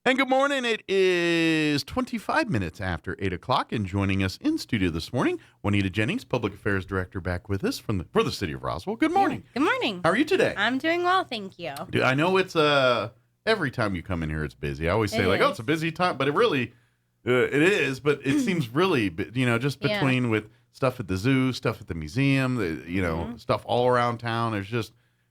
And good morning. It is 25 minutes after 8 o'clock, and joining us in studio this morning, Juanita Jennings, Public Affairs Director, back with us for the city of Roswell. Good morning. Good morning. How are you today? I'm doing well, thank you. Dude, I know it's every time you come in here, it's busy. I always say oh, it's a busy time, but it really it is. But it seems really, just between with stuff at the zoo, stuff at the museum, stuff all around town.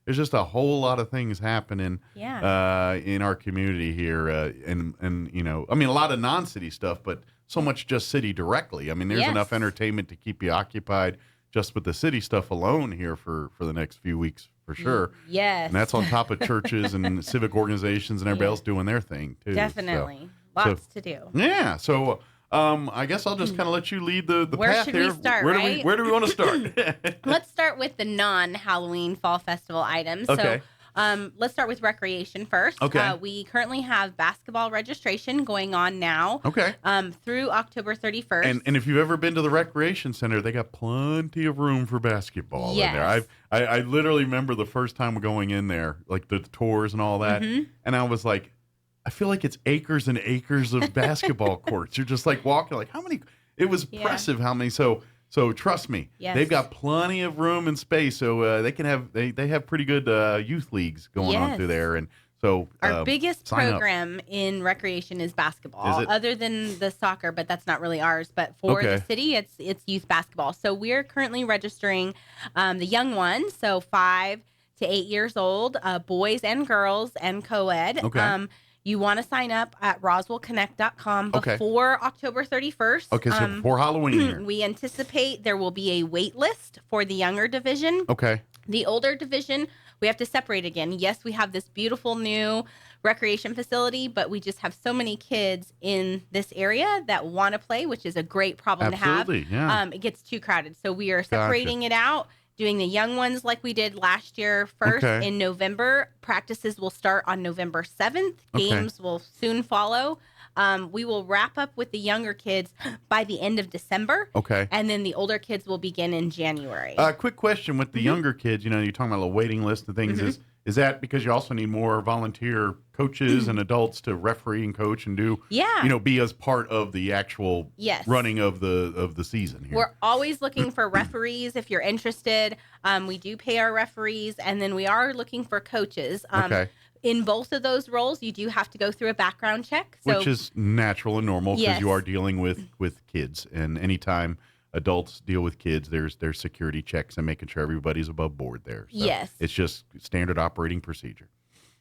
There's just a whole lot of things happening in our community here. And a lot of non-city stuff, but so much just city directly. I mean, there's enough entertainment to keep you occupied just with the city stuff alone here for the next few weeks, for sure. Yes. And that's on top of churches and civic organizations and everybody else doing their thing, too. Definitely. Lots to do. Yeah. So I guess I'll just kind of let you lead the Where path should here. we start, Where do we want to start? Let's start with the non-Halloween fall festival items. Okay. So let's start with recreation first. Okay. We currently have basketball registration going on now. Okay. Through October 31st. And if you've ever been to the recreation center, they got plenty of room for basketball in there. I literally remember the first time going in there, like the tours and all that, and I was like, I feel like it's acres and acres of basketball courts. You're just like walking, like how many? It was impressive how many. So trust me, they've got plenty of room and space. So they can have they have pretty good youth leagues going on through there. And so our biggest program in recreation is basketball, other than the soccer, but that's not really ours. But for the city, it's youth basketball. So we're currently registering the young ones, so 5 to 8 years old, boys and girls, and co-ed. Okay. You want to sign up at roswellconnect.com before October 31st. Okay, so before Halloween here. We anticipate there will be a wait list for the younger division. Okay. The older division, we have to separate again. Yes, we have this beautiful new recreation facility, but we just have so many kids in this area that want to play, which is a great problem to have. Yeah. It gets too crowded. So we are separating it out. Doing the young ones like we did last year first in November. Practices will start on November 7th. Games will soon follow. We will wrap up with the younger kids by the end of December. Okay. And then the older kids will begin in January. Quick question with the younger kids, you're talking about a waiting list and things. Is that because you also need more volunteer coaches and adults to referee and coach and do, be as part of the actual running of the season here? We're always looking for referees if you're interested. We do pay our referees, and then we are looking for coaches. In both of those roles, you do have to go through a background check. Which is natural and normal because you are dealing with kids. And anytime adults deal with kids, there's security checks and making sure everybody's above board there. So it's just standard operating procedure.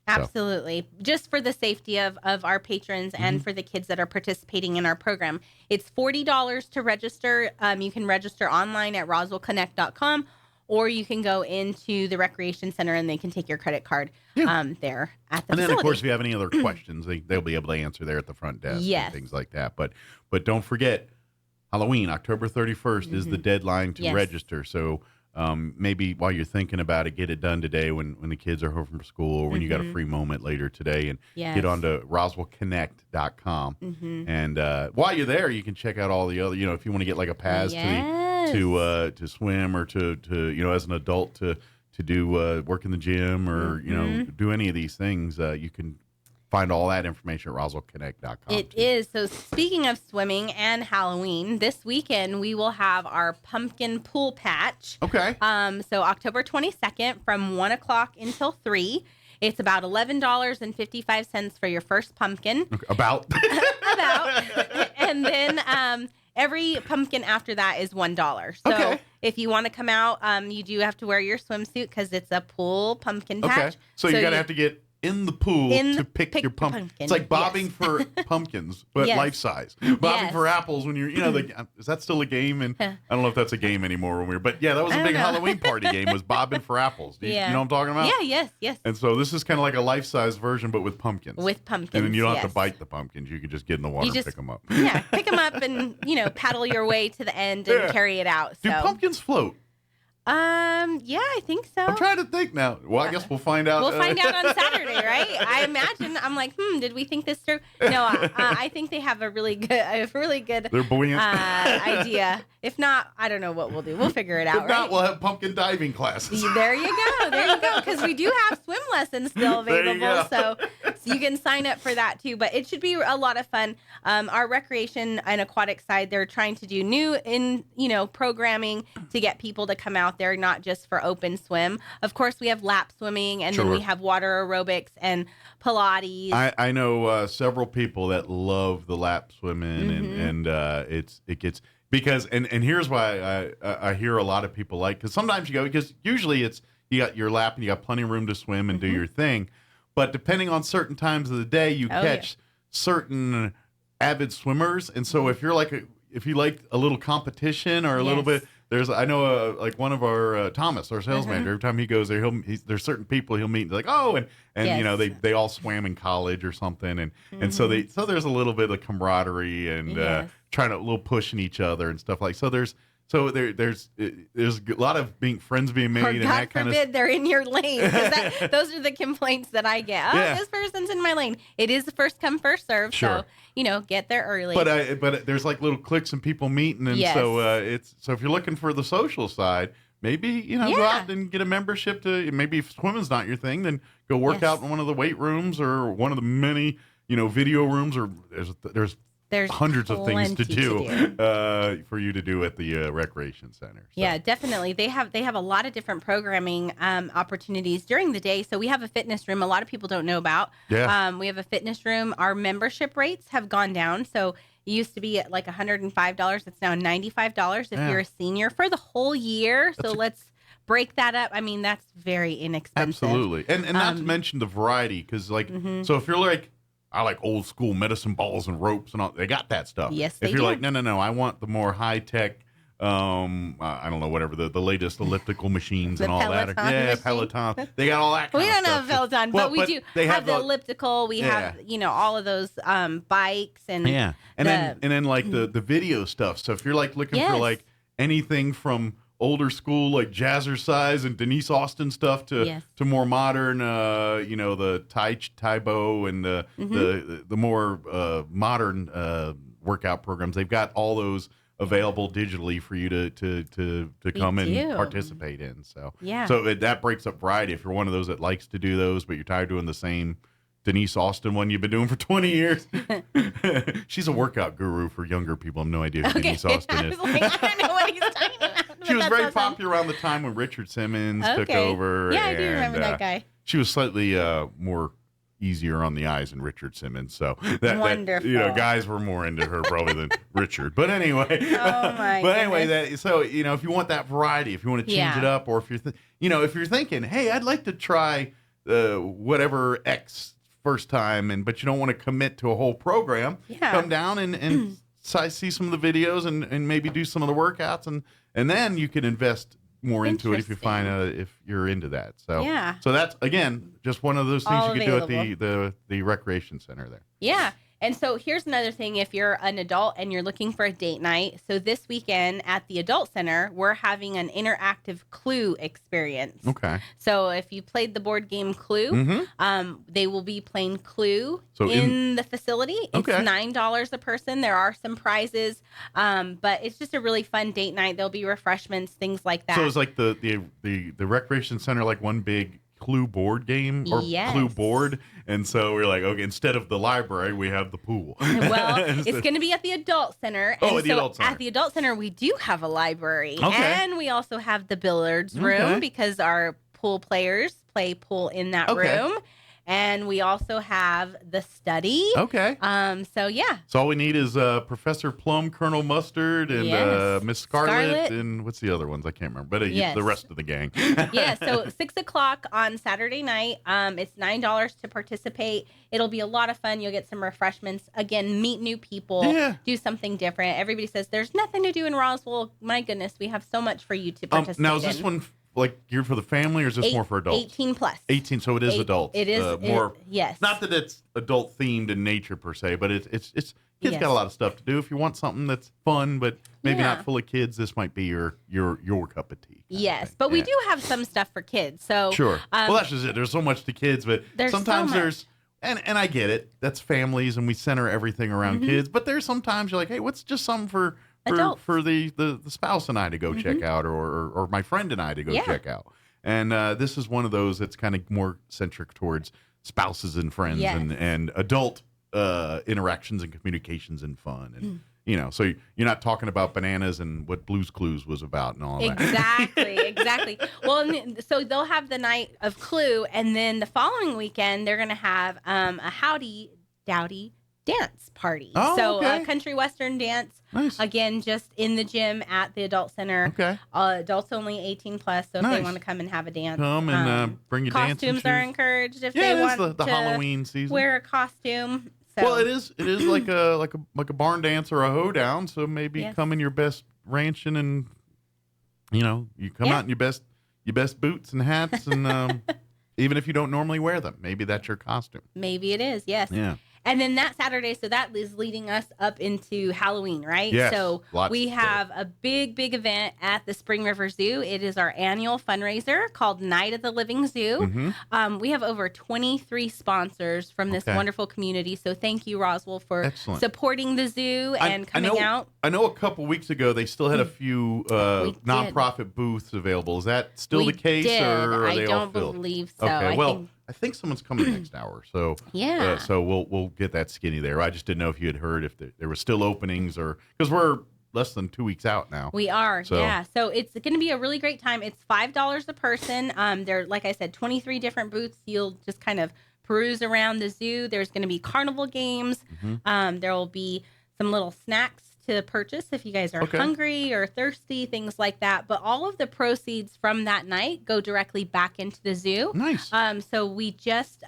Absolutely. Just for the safety of our patrons and for the kids that are participating in our program. It's $40 to register. You can register online at roswellconnect.com, or you can go into the recreation center and they can take your credit card there at the facility. And then, of course, if you have any other questions, they'll be able to answer there at the front desk and things like that. But don't forget, Halloween, October 31st is the deadline to register. So maybe while you're thinking about it, get it done today when the kids are home from school, or when you got a free moment later today, and get on to roswellconnect.com. And while you're there, you can check out all the other, if you want to get like a pass to swim, or to as an adult to do work in the gym, or do any of these things, you can find all that information at roswellconnect.com. It is. So speaking of swimming and Halloween, this weekend we will have our pumpkin pool patch. Okay. So October 22nd from 1 o'clock until 3. It's about $11.55 for your first pumpkin. Okay. About. And then every pumpkin after that is $1. So if you want to come out, you do have to wear your swimsuit because it's a pool pumpkin patch. Okay. So you got to have to get in the pool to pick your pumpkin. It's like bobbing for pumpkins, but life size. Bobbing for apples when you're, is that still a game? And I don't know if that's a game anymore. But that was a big Halloween party game, was bobbing for apples. You know what I'm talking about? Yeah, yes. And so this is kind of like a life size version, but with pumpkins. And then you don't have to bite the pumpkins. You can just get in the water and pick them up. Pick them up and, paddle your way to the end and carry it out. Do pumpkins float? Yeah, I think so. I'm trying to think now. Well, I guess we'll find out. We'll find out on Saturday, right? I imagine. I'm like, did we think this through? No, I think they have a really good They're buoyant. idea. If not, I don't know what we'll do. We'll figure it out. If not, we'll have pumpkin diving classes. There you go. Because we do have swim lessons still available, so you can sign up for that too. But it should be a lot of fun. Our recreation and aquatic side, they're trying to do new programming to get people to come out there, not just for open swim. Of course, we have lap swimming, and then we have water aerobics and Pilates. I know several people that love the lap swimming, and it gets because and here's why I hear a lot of people because sometimes you go because usually you got your lap and you got plenty of room to swim and do your thing, but depending on certain times of the day, you catch certain avid swimmers, and so if you like a little competition or a little bit. I know like one of our Thomas, our sales manager. Every time he goes there, there's certain people he'll meet. Like and they all swam in college or something, and so there's a little bit of camaraderie and trying to a little pushing each other and stuff like. So there's a lot of friends being made, and that kind of. God forbid they're in your lane, because those are the complaints that I get. This person's in my lane. It is the first come first serve. Sure. So get there early. But there's like little cliques and people meeting, and so if you're looking for the social side, maybe go out and get a membership to. Maybe if swimming's not your thing, then go work out in one of the weight rooms or one of the many video rooms, or there's hundreds of things to do. For you to do at the recreation center. So. Yeah, definitely. They have a lot of different programming opportunities during the day. So we have a fitness room a lot of people don't know about. Yeah. We have a fitness room. Our membership rates have gone down. So it used to be at like $105. It's now $95 if you're a senior for the whole year. So let's break that up. I mean, that's very inexpensive. Absolutely. And not to mention the variety, because so if you're like, I like old school medicine balls and ropes and all. They got that stuff. Yes, they do. If you're like, no, I want the more high tech, I don't know, whatever the latest elliptical machines and all Peloton that. Yeah, Peloton. They got all that. We don't have Peloton, but we do have the elliptical. We have all of those bikes and and then like the video stuff. So if you're like looking for like anything from older school like jazzercise and Denise Austin stuff to more modern the Taibo and the more modern workout programs. They've got all those available digitally for you to come and participate in. So that breaks up variety. If you're one of those that likes to do those but you're tired of doing the same Denise Austin one you've been doing for 20 years. She's a workout guru for younger people. I have no idea who Denise Austin is. I don't know what he's talking about. She was very popular around the time when Richard Simmons took over. Yeah, I do remember that guy. She was slightly more easier on the eyes than Richard Simmons. So wonderful. Guys were more into her probably than Richard. But anyway. Oh my goodness. If you want that variety, if you want to change it up, or if you're thinking, hey, I'd like to try whatever X first time, but you don't want to commit to a whole program, come down and see some of the videos and maybe do some of the workouts, and then you can invest more into it if you find if you're into that. So that's again just one of those things you can do at the recreation center there. Yeah. And so here's another thing. If you're an adult and you're looking for a date night, so this weekend at the Adult Center, we're having an interactive Clue experience. Okay. So if you played the board game Clue, they will be playing Clue in the facility. It's $9 a person. There are some prizes, but it's just a really fun date night. There'll be refreshments, things like that. So it's like the recreation center, like one big Clue board game or Clue board, and so we're like, okay, instead of the library, we have the pool. Well, it's going to be at the Adult Center. At the Adult Center. At the Adult Center, we do have a library, and we also have the billiards room because our pool players play pool in that room. And we also have the study. Okay. So all we need is Professor Plum, Colonel Mustard, and Miss Scarlet, and what's the other ones? I can't remember. But the rest of the gang. So 6:00 on Saturday night. It's $9 to participate. It'll be a lot of fun. You'll get some refreshments. Again, meet new people. Yeah. Do something different. Everybody says there's nothing to do in Roswell. My goodness, we have so much for you to participate in. Now, is this one like geared for the family, or is this more for adults? 18 plus. 18, so it is adults. It is more. Yes. Not that it's adult themed in nature per se, but it's Kids got a lot of stuff to do. If you want something that's fun, but maybe not full of kids, this might be your cup of tea. Yes, but we do have some stuff for kids. So sure. Well, that's just it. There's so much to kids, but sometimes so there's and I get it. That's families, and we center everything around kids. But there's sometimes you're like, hey, what's just something for the spouse and I to go check out, or my friend and I to go check out. And this is one of those that's kind of more centric towards spouses and friends and adult interactions and communications and fun. And so you're not talking about bananas and what Blue's Clues was about and all that. Exactly. Well, so they'll have the night of Clue, and then the following weekend they're going to have a Howdy Dowdy dance party. A country western dance. Nice. Again, just in the gym at the adult center. Okay. Adults only 18 plus. So if they want to come and have a dance, come and bring your dancing shoes. Costumes are encouraged if they want the Halloween season. Wear a costume. So. Well, it is like a barn dance or a hoedown. So maybe come in your best ranching, and you come out in your best boots and hats, and even if you don't normally wear them, maybe that's your costume. Maybe it is. Yes. Yeah. And then that Saturday, so that is leading us up into Halloween, right? Yes, so we have a big event at the Spring River Zoo. It is our annual fundraiser called Night of the Living Zoo. We have over 23 sponsors from this wonderful community. So thank you, Roswell, for supporting the zoo and coming out. I know a couple weeks ago they still had a few nonprofit booths available. Is that still the case, or are they all filled? I don't believe so. Okay, I think someone's coming next hour, so so we'll get that skinny there. I just didn't know if you had heard if there were still openings, or because we're less than 2 weeks out now. We are, so. So it's going to be a really great time. It's $5 a person. There, like I said, 23 different booths. You'll just kind of peruse around the zoo. There's going to be carnival games. There will be some little snacks to purchase if you guys are hungry or thirsty, things like that. But all of the proceeds from that night go directly back into the zoo. Nice. So we just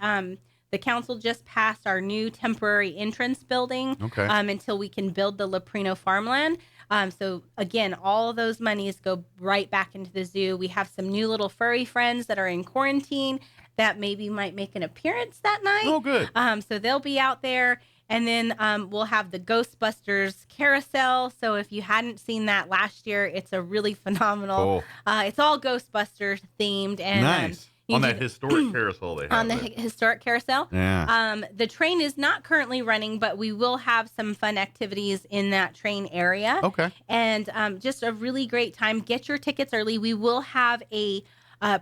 the council just passed our new temporary entrance building until we can build the Leprino farmland. So again, all of those monies go right back into the zoo. We have some new little furry friends that are in quarantine that maybe might make an appearance that night. Oh, good. So they'll be out there. And then we'll have the Ghostbusters carousel. So if you hadn't seen that last year, it's a really phenomenal. It's all Ghostbusters themed. And nice. On that historic carousel they have. On the historic carousel. Yeah. The train is not currently running, but we will have some fun activities in that train area. Okay. And just a really great time. Get your tickets early. We will have a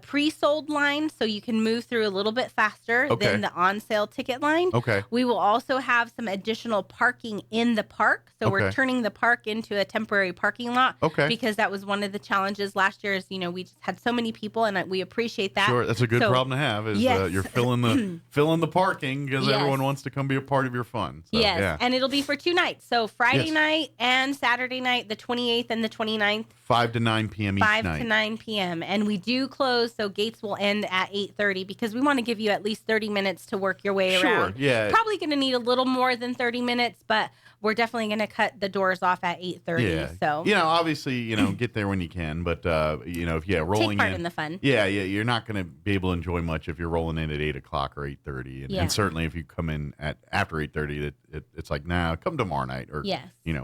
pre-sold line, so you can move through a little bit faster than the on-sale ticket line. Okay. We will also have some additional parking in the park, so we're turning the park into a temporary parking lot. Okay. Because that was one of the challenges last year. Is we just had so many people, and we appreciate that. Sure, that's a good problem to have. Is you're filling the parking because everyone wants to come be a part of your fun. So, yes, and it'll be for 2 nights. So Friday night and Saturday night, the 28th and the 29th. 5 to 9 p.m. each night. 5 to 9 p.m. And we do close, so gates will end at 8:30 because we want to give you at least 30 minutes to work your way around. Yeah. Probably going to need a little more than 30 minutes, but we're definitely going to cut the doors off at 8:30. Yeah. So obviously, get there when you can, but if rolling take part in the fun. Yeah, you're not going to be able to enjoy much if you're rolling in at 8 o'clock or 8:30, and certainly if you come in at after 8:30, it's like come tomorrow night or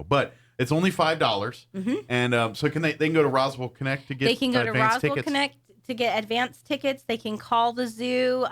but. It's only $5, and so they can go to Roswell Connect to get advanced tickets? They can go to Roswell tickets? Connect to get advanced tickets. They can call the zoo.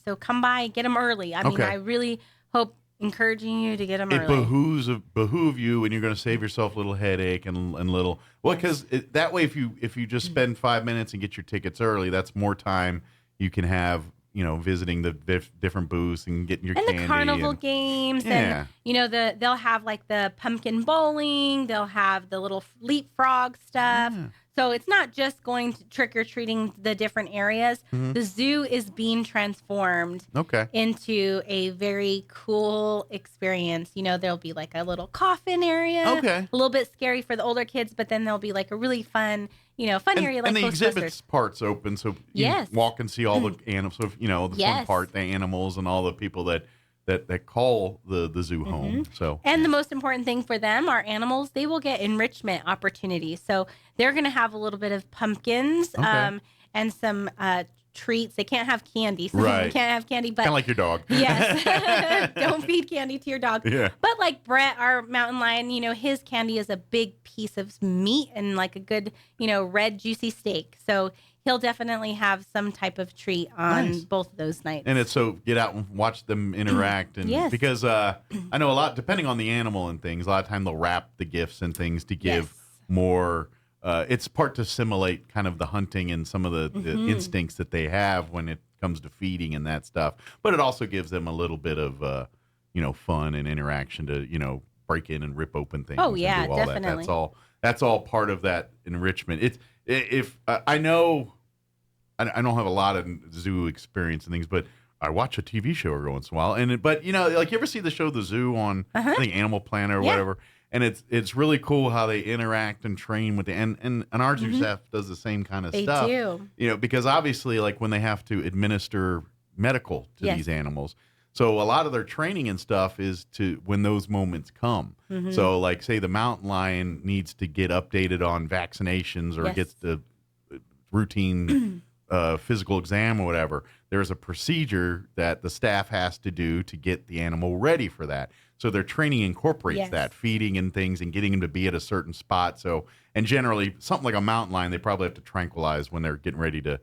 So come by, get them early. I mean, I really hope encouraging you to get them early. It behoove you, and you're going to save yourself a little headache and little. Well, because that way, if you just spend 5 minutes and get your tickets early, that's more time you can have. Visiting the different booths and getting your candy. And the carnival games. And, they'll have like the pumpkin bowling. They'll have the little leapfrog stuff. Yeah. So it's not just going to trick-or-treating the different areas. The zoo is being transformed into a very cool experience. There'll be like a little coffin area. A little bit scary for the older kids, but then there'll be like a really fun area like and the Ghostbusters. Exhibits part's open, so you walk and see all the animals. So the fun part, the animals and all the people that call the zoo home. So and the most important thing for them, our animals, they will get enrichment opportunities. So they're going to have a little bit of pumpkins and some treats. They can't have candy, so Right. you can't have candy. But Kind of like your dog. yes, don't feed candy to your dog. Yeah. But like Brett, our mountain lion, his candy is a big piece of meat and like a good, red juicy steak. So he'll definitely have some type of treat on both of those nights. And it's so get out and watch them interact. And Yes. because I know a lot, depending on the animal and things, a lot of time they'll wrap the gifts and things to give more. It's part to simulate kind of the hunting and some of the instincts that they have when it comes to feeding and that stuff. But it also gives them a little bit of, fun and interaction to, break in and rip open things. Oh, and yeah, do all definitely. That. That's all part of that enrichment. I know I don't have a lot of zoo experience and things, but I watch a TV show every once in a while. But you ever see the show The Zoo on I think Animal Planet or whatever? And it's really cool how they interact and train with and our zoo staff does the same kind of stuff. They do. Because obviously like when they have to administer medical to these animals. So a lot of their training and stuff is to when those moments come. So like say the mountain lion needs to get updated on vaccinations or gets the routine physical exam or whatever, there's a procedure that the staff has to do to get the animal ready for that. So their training incorporates that feeding and things and getting them to be at a certain spot. So, and generally something like a mountain lion, they probably have to tranquilize when they're getting ready to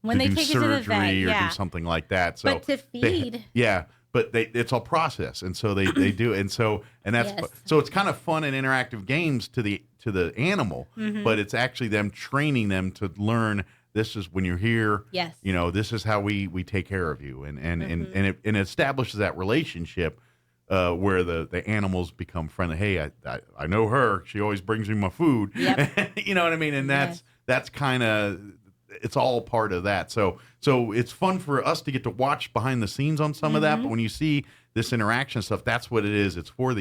when they do take it to the surgery vet, or do something like that. So but to feed. but it's all process. And so they do. And so, so it's kind of fun and interactive games to the animal, but it's actually them training them to learn this is when you're here. Yes. This is how we take care of you. And it establishes that relationship where the animals become friendly. Hey, I know her. She always brings me my food. Yep. You know what I mean? And that's kind of, it's all part of that. So it's fun for us to get to watch behind the scenes on some of that. But when you see this interaction stuff, that's what it is. It's for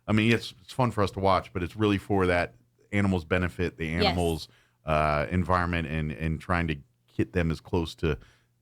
it's fun for us to watch, but it's really for that animals benefit, the animals environment and trying to get them as close to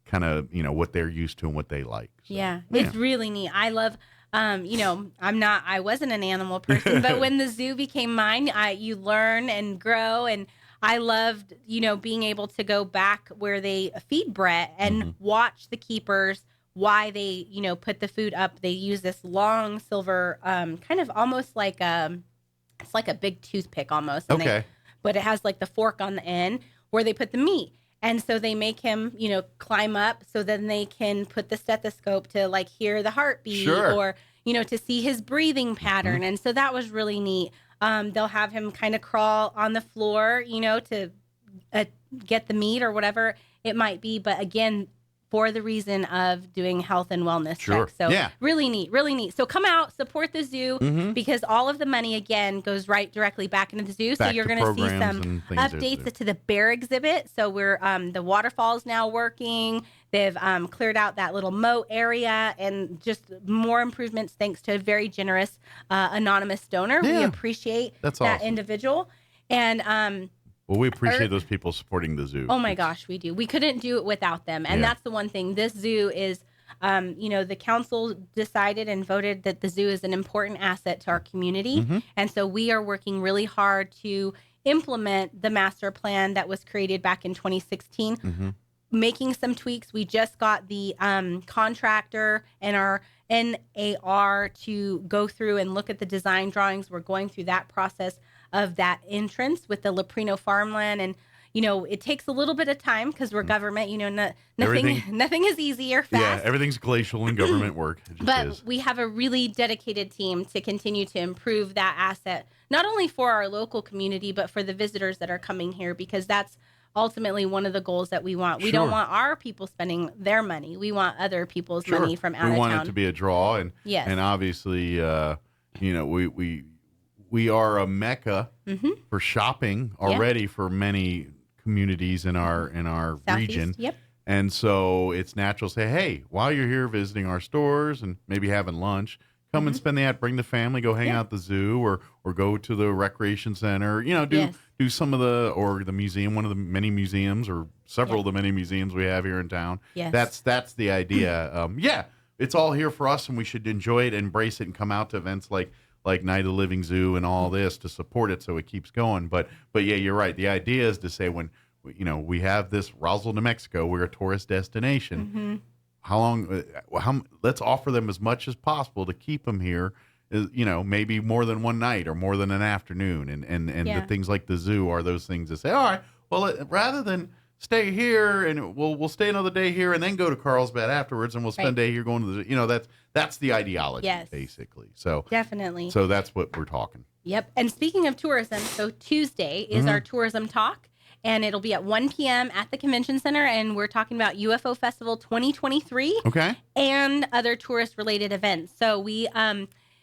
kind of, what they're used to and what they like. So, it's really neat. I love, I wasn't an animal person, but when the zoo became mine, you learn and grow. And I loved, being able to go back where they feed Brett and watch the keepers, why they, put the food up. They use this long silver, kind of almost like it's like a big toothpick almost. And but it has like the fork on the end where they put the meat. And so they make him, climb up so then they can put the stethoscope to like hear the heartbeat or, to see his breathing pattern. And so that was really neat. They'll have him kind of crawl on the floor, to get the meat or whatever it might be. But again, for the reason of doing health and wellness checks. So really neat, really neat. So come out, support the zoo because all of the money, again, goes right directly back into the zoo. So you're going to see some updates to the bear exhibit. So we're the waterfall's now working. They've cleared out that little moat area and just more improvements thanks to a very generous anonymous donor. We appreciate that individual. And well, we appreciate those people supporting the zoo. Oh my gosh, we do. We couldn't do it without them. And that's the one thing. This zoo is, the council decided and voted that the zoo is an important asset to our community. And so we are working really hard to implement the master plan that was created back in 2016, making some tweaks. We just got the contractor and our NAR to go through and look at the design drawings. We're going through that process of that entrance with the Leprino farmland. And, it takes a little bit of time because we're government, nothing is easy or fast. Yeah, everything's glacial in government work. But we have a really dedicated team to continue to improve that asset, not only for our local community, but for the visitors that are coming here, because that's ultimately one of the goals that we want. We don't want our people spending their money. We want other people's money from out of town. We want it to be a draw. And obviously, we are a mecca for shopping already for many communities in our Southeast, region. And so it's natural to say, hey, while you're here visiting our stores and maybe having lunch, come and spend the night, bring the family, go hang out at the zoo or go to the recreation center, do some of the museum, one of the many museums or several of the many museums we have here in town. That's the idea. It's all here for us and we should enjoy it, embrace it, and come out to events like Night of the Living Zoo and all this to support it so it keeps going. But yeah, you're right. The idea is to say when we have this Roswell, New Mexico. We're a tourist destination. How long? Let's offer them as much as possible to keep them here. Maybe more than one night or more than an afternoon, and the things like the zoo are those things that say, all right, well, rather than stay here and we'll stay another day here and then go to Carlsbad afterwards and we'll spend a day here going to the that's the ideology basically. So definitely. So that's what we're talking. Yep. And speaking of tourism, so Tuesday is our tourism talk, and it'll be at 1 p.m. at the Convention Center, and we're talking about UFO Festival 2023 and other tourist related events. So we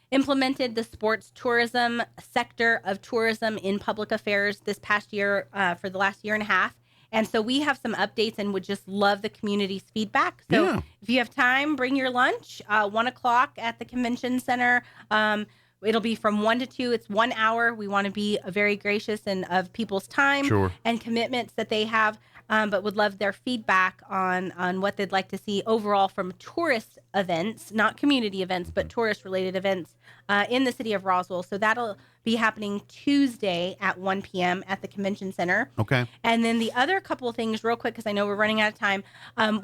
implemented the sports tourism sector of tourism in public affairs this past year for the last year and a half. And so we have some updates and would just love the community's feedback. So if you have time, bring your lunch, 1 o'clock at the Convention Center. It'll be from 1 to 2. It's 1 hour. We want to be very gracious and of people's time and commitments that they have, but would love their feedback on what they'd like to see overall from tourist events, not community events, but tourist-related events in the city of Roswell. So that'll be happening Tuesday at 1 p.m. at the Convention Center. Okay. And then the other couple of things real quick, because I know we're running out of time.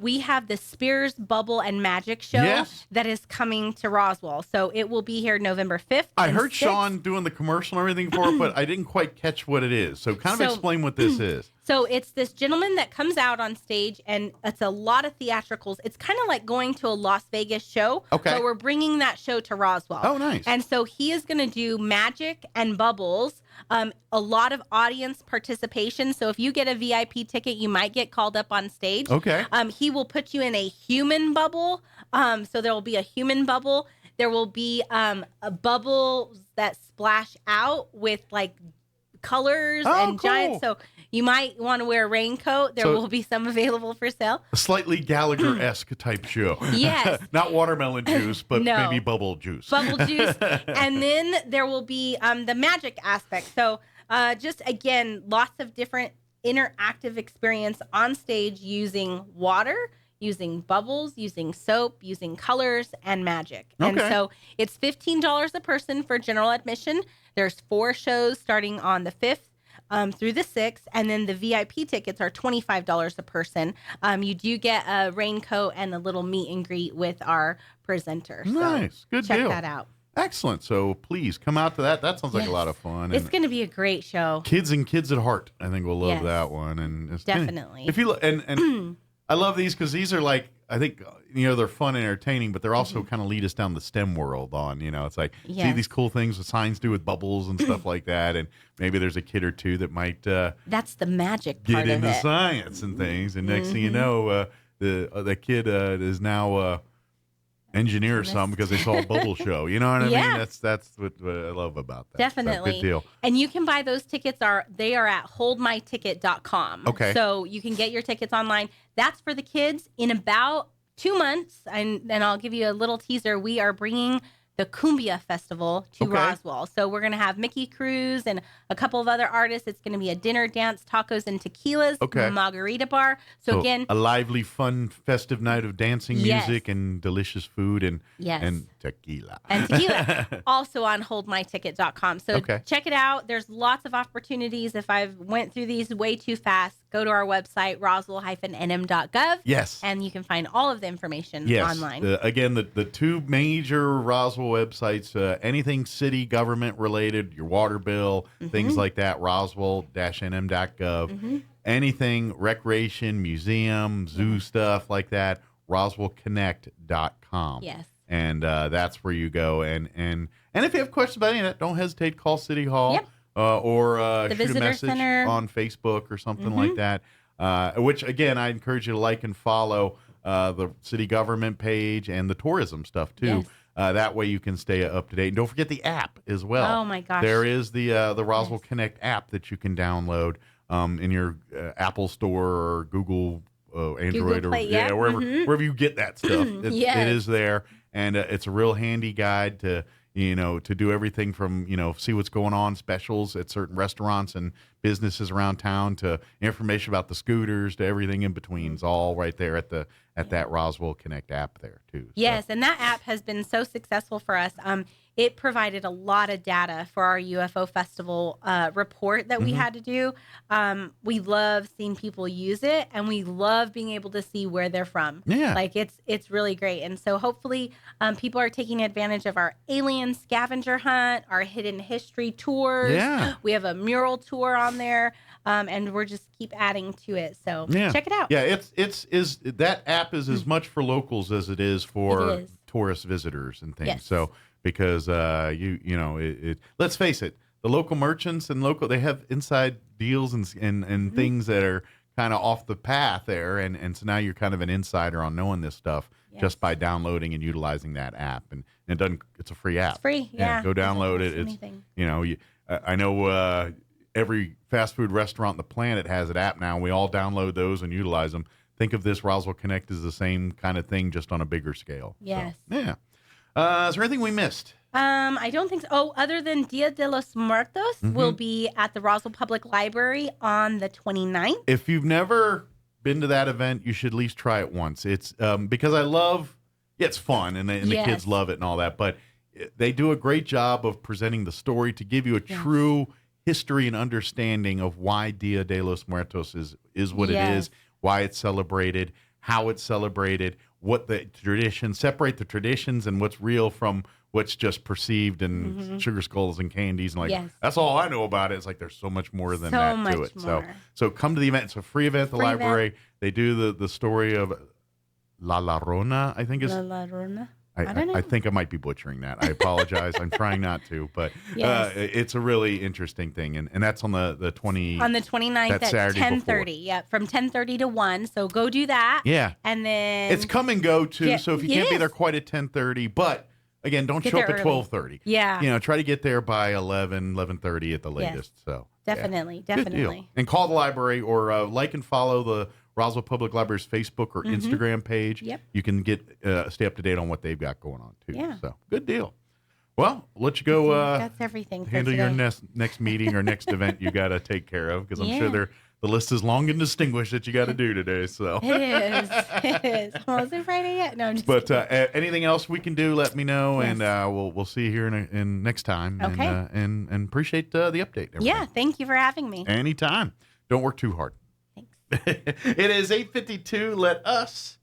We have the Spears Bubble and Magic Show that is coming to Roswell. So it will be here November 5th. I heard 6th. Sean doing the commercial and everything for it, but I didn't quite catch what it is. So kind of explain what this is. So it's this gentleman that comes out on stage, and it's a lot of theatricals. It's kind of like going to a Las Vegas show. Okay. But we're bringing that show to Roswell. Oh, nice. And so he is going to do magic and bubbles, a lot of audience participation. So if you get a VIP ticket, you might get called up on stage. Okay. He will put you in a human bubble. So there will be a human bubble. There will be bubbles that splash out with like colors and giants. So you might want to wear a raincoat. There will be some available for sale. A slightly Gallagher-esque type show. Yes. Not watermelon juice, but maybe bubble juice. Bubble juice. And then there will be the magic aspect. So just, again, lots of different interactive experience on stage using water, using bubbles, using soap, using colors, and magic. Okay. And so it's $15 a person for general admission. There's 4 shows starting on the 5th. Through the 6th, and then the VIP tickets are $25 a person. You do get a raincoat and a little meet and greet with our presenter. Nice. Good deal. Check that out. Excellent. So please come out to that. That sounds like a lot of fun. It's going to be a great show. Kids and kids at heart, I think, will love that one. And it's definitely. If you and I love these because these are like, I think, they're fun and entertaining, but they're also kind of lead us down the STEM world on, it's like, see these cool things with science do with bubbles and stuff like that. And maybe there's a kid or two that might that's the magic part get of into it. science and things. And next thing you know, the kid is now engineer or something because they saw a bubble show. You know what I mean? That's what I love about that. Definitely. So, good deal. And you can buy those tickets. They are at holdmyticket.com. Okay. So you can get your tickets online. That's for the kids. In about 2 months, and I'll give you a little teaser, we are bringing the Cumbia Festival to Roswell. So we're going to have Mickey Cruz and a couple of other artists. It's going to be a dinner, dance, tacos, and tequilas, margarita bar. So again, a lively, fun, festive night of dancing music and delicious food and tequila. And tequila. Also on holdmyticket.com. So check it out. There's lots of opportunities. If I went through these way too fast, go to our website, roswell-nm.gov. Yes. And you can find all of the information online. Again, the 2 major Roswell websites, anything city government related, your water bill, things like that, roswell-nm.gov. Anything recreation, museum, zoo stuff like that, roswellconnect.com. Yes. And that's where you go. And if you have questions about any of that, don't hesitate to call City Hall. Yep. Or shoot a message center on Facebook or something like that. Which, again, I encourage you to like and follow the city government page and the tourism stuff, too. Yes. That way you can stay up to date. And don't forget the app as well. Oh, my gosh. There is the Roswell Connect app that you can download in your Apple Store or Google Android Google Play, wherever you get that stuff. It is there. And it's a real handy guide to to do everything from, see what's going on, specials at certain restaurants and businesses around town, to information about the scooters, to everything in between. It's all right there at that Roswell Connect app there too. Yes, and that app has been so successful for us. It provided a lot of data for our UFO Festival report that we had to do. We love seeing people use it, and we love being able to see where they're from. Yeah. Like it's really great. And so hopefully people are taking advantage of our alien scavenger hunt, our hidden history tours. Yeah. We have a mural tour on there, and we're just keep adding to it. So check it out. Yeah, that app is as much for locals as it is for tourist visitors and things. Yes. So because let's face it, the local merchants and they have inside deals and things that are kind of off the path there, and so now you're kind of an insider on knowing this stuff just by downloading and utilizing that app, and it's a free app. It's free. Yeah. Go download it. It's I know every fast food restaurant on the planet has an app now. We all download those and utilize them. Think of this Roswell Connect as the same kind of thing, just on a bigger scale. Yes. So, yeah. Is there anything we missed? I don't think so. Oh, other than Dia de los Muertos will be at the Roswell Public Library on the 29th. If you've never been to that event, you should at least try it once. It's because it's fun and the kids love it and all that, but they do a great job of presenting the story to give you a true history and understanding of why Dia de los Muertos is what it is, why it's celebrated, how it's celebrated, what the traditions, separate the traditions and what's real from what's just perceived and sugar skulls and candies. And that's all I know about it. It's like there's so much more than that to it. More. So come to the event. It's a free event at the library. They do the story of La Llorona, I think is. La Llorona? I think I might be butchering that. I apologize. I'm trying not to, but it's a really interesting thing, and that's on the 29th at 10:30. Yeah, from 10:30 to 1. So go do that. Yeah, and then it's come and go too. So if you can't be there quite at 10:30, but again, don't show up at 12:30. Yeah, try to get there by 11:30 at the latest. Yes. So definitely. And call the library or like and follow the Roswell Public Library's Facebook or Instagram page. Yep. You can stay up to date on what they've got going on too. Yeah. So good deal. Well, let you go. That's everything. Handle your next meeting or next event you got to take care of, because I'm sure the list is long and distinguished that you got to do today. So it is. Well, is it Friday yet? No, I'm just kidding. Anything else we can do, let me know, and we'll see you here in next time. Okay. And appreciate the update. Yeah. Thank you for having me. Anytime. Don't work too hard. Thanks. It is 8:52. Let us